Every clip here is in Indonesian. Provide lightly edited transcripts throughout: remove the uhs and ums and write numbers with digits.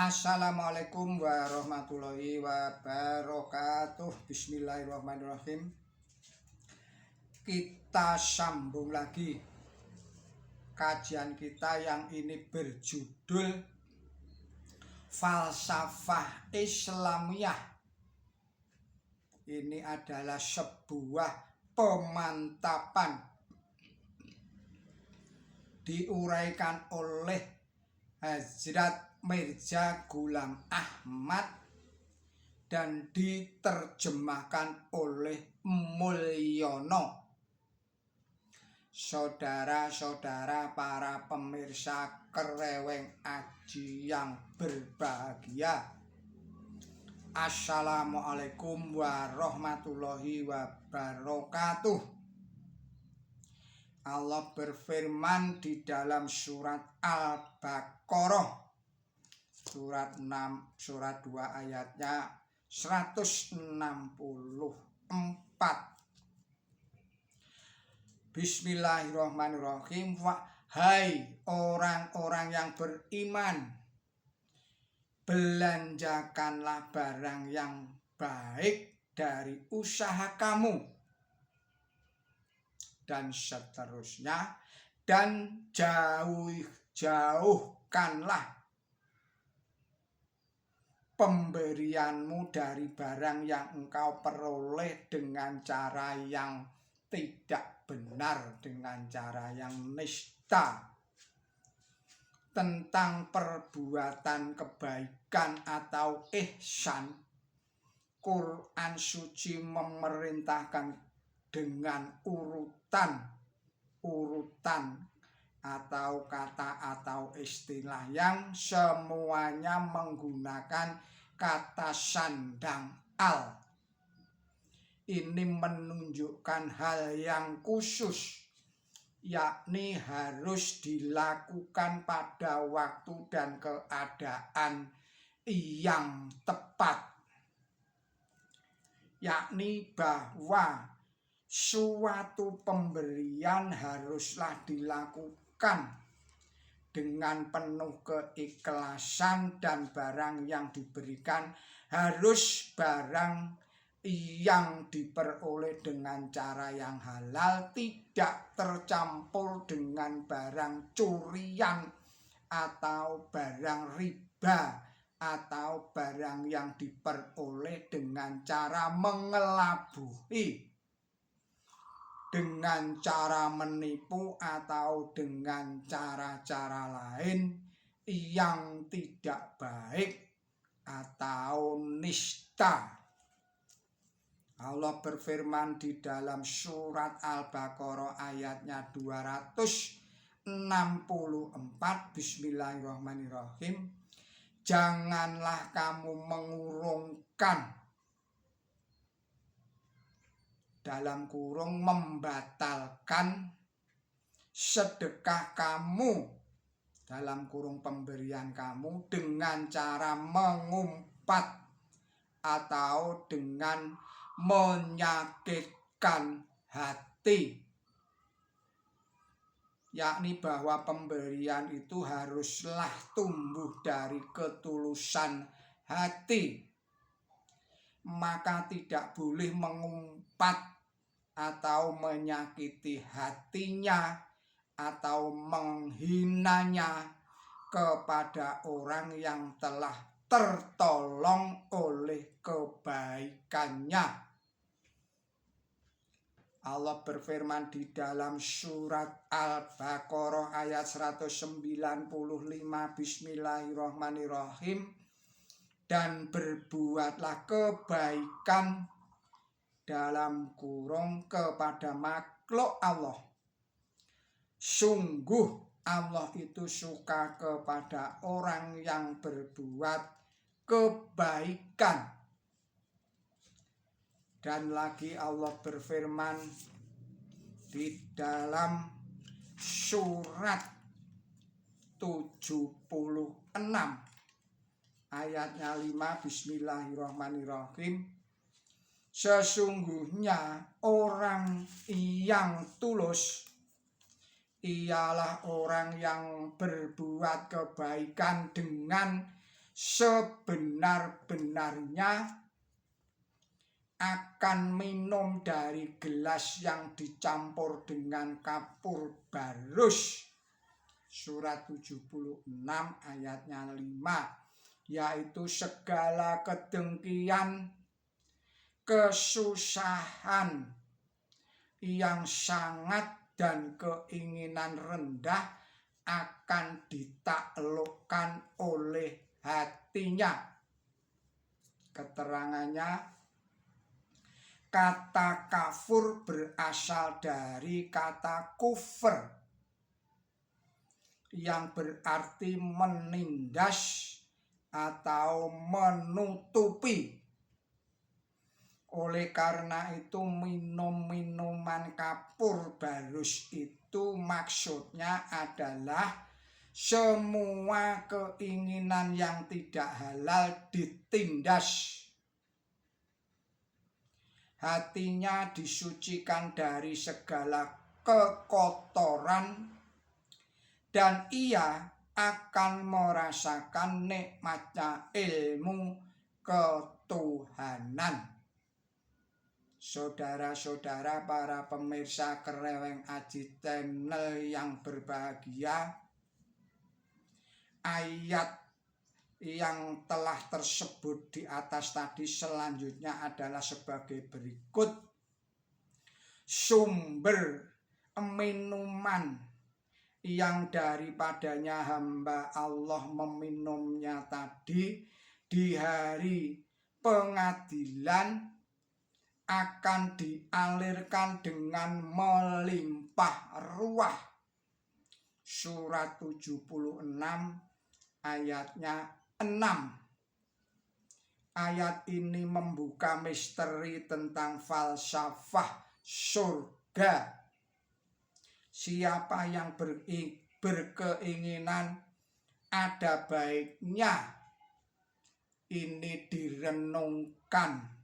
Assalamualaikum warahmatullahi wabarakatuh. Bismillahirrahmanirrahim. Kita sambung lagi kajian kita yang ini berjudul Falsafah Islamiyah. Ini adalah sebuah pemantapan diuraikan oleh Hazrat Mirza Ghulam Ahmad dan diterjemahkan oleh Mulyono. Saudara-saudara para pemirsa Kereweng Aji yang berbahagia, Assalamualaikum warahmatullahi wabarakatuh. Allah berfirman di dalam surat Al-Baqarah surat 6 surat 2 ayatnya 164. Bismillahirrahmanirrahim. Hai orang-orang yang beriman, belanjakanlah barang yang baik dari usaha kamu, dan seterusnya, dan jauhkanlah pemberianmu dari barang yang engkau peroleh dengan cara yang tidak benar, dengan cara yang nista. Tentang perbuatan kebaikan atau ihsan, Quran suci memerintahkan dengan urutan atau kata atau istilah yang semuanya menggunakan kata sandang al. Ini menunjukkan hal yang khusus, yakni harus dilakukan pada waktu dan keadaan yang tepat, yakni bahwa suatu pemberian haruslah dilakukan dengan penuh keikhlasan, dan barang yang diberikan harus barang yang diperoleh dengan cara yang halal, tidak tercampur dengan barang curian atau barang riba atau barang yang diperoleh dengan cara mengelabui, dengan cara menipu, atau dengan cara-cara lain yang tidak baik atau nista. Allah berfirman di dalam surat Al-Baqarah ayatnya 264. Bismillahirrahmanirrahim. Janganlah kamu mengurungkan, dalam kurung membatalkan, sedekah kamu, dalam kurung pemberian kamu, dengan cara mengumpat atau dengan menyakitkan hati, yakni bahwa pemberian itu haruslah tumbuh dari ketulusan hati, maka tidak boleh mengumpat atau menyakiti hatinya atau menghinanya kepada orang yang telah tertolong oleh kebaikannya. Allah berfirman di dalam surat Al-Baqarah ayat 195. Bismillahirrahmanirrahim. Dan berbuatlah kebaikan, dalam kurung, kepada makhluk Allah. Sungguh Allah itu suka kepada orang yang berbuat kebaikan. Dan lagi Allah berfirman di dalam surat 76 ayatnya 5. Bismillahirrahmanirrahim. Sesungguhnya orang yang tulus ialah orang yang berbuat kebaikan dengan sebenar-benarnya akan minum dari gelas yang dicampur dengan kapur barus. Surat 76 ayatnya 5, yaitu segala kedengkian, kesusahan yang sangat dan keinginan rendah akan ditaklukkan oleh hatinya. Keterangannya, kata kafur berasal dari kata kufr yang berarti menindas atau menutupi. Oleh karena itu minuman kapur barus itu maksudnya adalah semua keinginan yang tidak halal ditindas. Hatinya disucikan dari segala kekotoran dan ia akan merasakan nikmatnya ilmu ketuhanan. Saudara-saudara para pemirsa Kreweng Aji Channel yang berbahagia, ayat yang telah tersebut di atas tadi selanjutnya adalah sebagai berikut. Sumber minuman yang daripadanya hamba Allah meminumnya tadi di hari pengadilan akan dialirkan dengan melimpah ruah. Surat 76 ayatnya 6. Ayat ini membuka misteri tentang falsafah surga. Siapa yang berkeinginan ada baiknya ini direnungkan.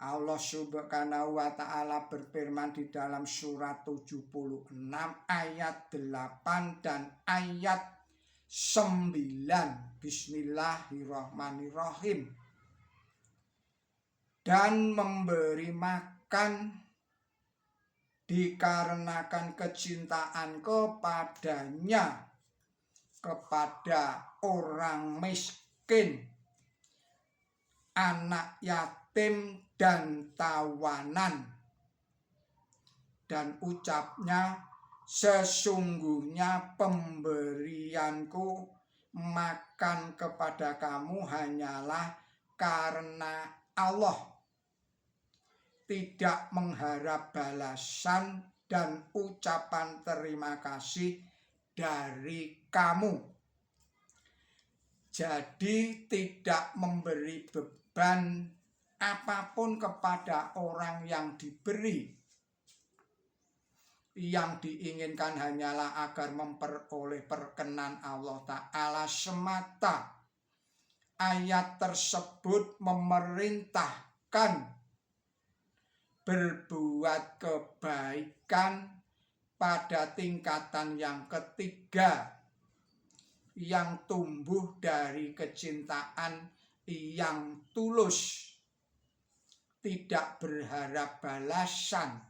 Allah Subhanahu wa ta'ala berfirman di dalam surat 76 ayat 8 dan ayat 9. Bismillahirrahmanirrahim. Dan memberi makan dikarenakan kecintaan kepadanya kepada orang miskin, anak yatim dan tawanan. Dan ucapnya, sesungguhnya pemberianku makan kepada kamu hanyalah karena Allah, tidak mengharap balasan dan ucapan terima kasih dari kamu. Jadi tidak memberi beban apapun kepada orang yang diberi. Yang diinginkan hanyalah agar memperoleh perkenan Allah Ta'ala semata. Ayat tersebut memerintahkan berbuat kebaikan pada tingkatan yang ketiga, yang tumbuh dari kecintaan yang tulus, tidak berharap balasan,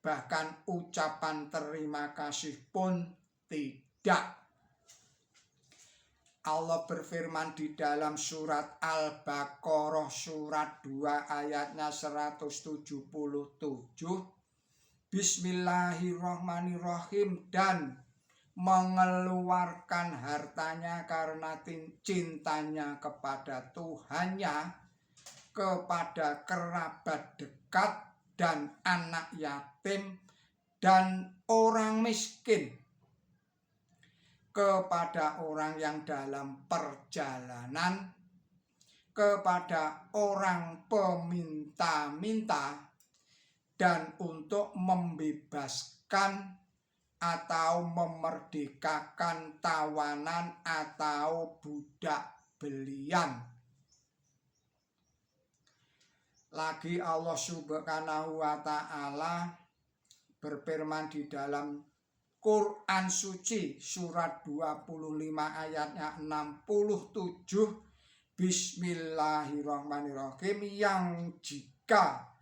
bahkan ucapan terima kasih pun tidak. Allah berfirman di dalam surat Al-Baqarah surat 2 ayatnya 177. Bismillahirrahmanirrahim. Dan mengeluarkan hartanya karena cintanya kepada Tuhannya, kepada kerabat dekat dan anak yatim dan orang miskin, kepada orang yang dalam perjalanan, kepada orang peminta-minta, dan untuk membebaskan atau memerdekakan tawanan atau budak belian. Lagi Allah Subhanahu wa ta'ala berfirman di dalam Quran suci surat 25 ayatnya 67. Bismillahirrahmanirrahim, yang jika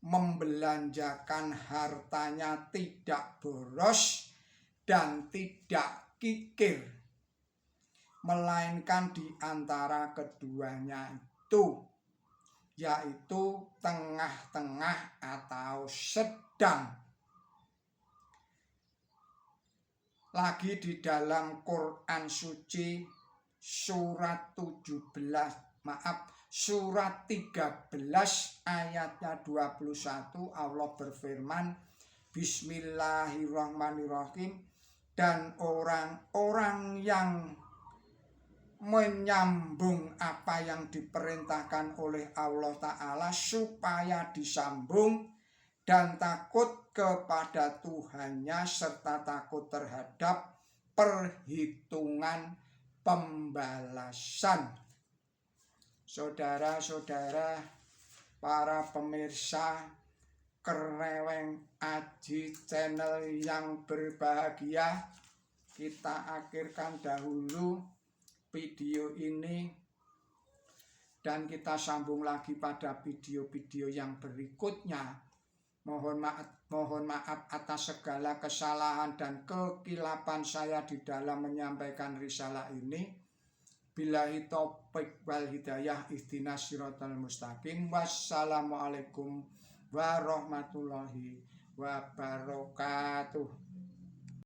membelanjakan hartanya tidak boros dan tidak kikir, melainkan di antara keduanya itu, yaitu tengah-tengah atau sedang. Lagi di dalam Quran suci surat 13 ayatnya 21, Allah berfirman, Bismillahirrahmanirrahim, dan orang-orang yang menyambung apa yang diperintahkan oleh Allah Ta'ala supaya disambung dan takut kepada Tuhannya serta takut terhadap perhitungan pembalasan. Saudara-saudara, para pemirsa Kreweng Aji channel yang berbahagia, kita akhirkan dahulu video ini dan kita sambung lagi pada video-video yang berikutnya. Mohon maaf atas segala kesalahan dan kekilapan saya di dalam menyampaikan risalah ini. Billahi taufiq wal hidayah, ihdinas siratal mustaqim. Wassalamualaikum warahmatullahi wabarakatuh.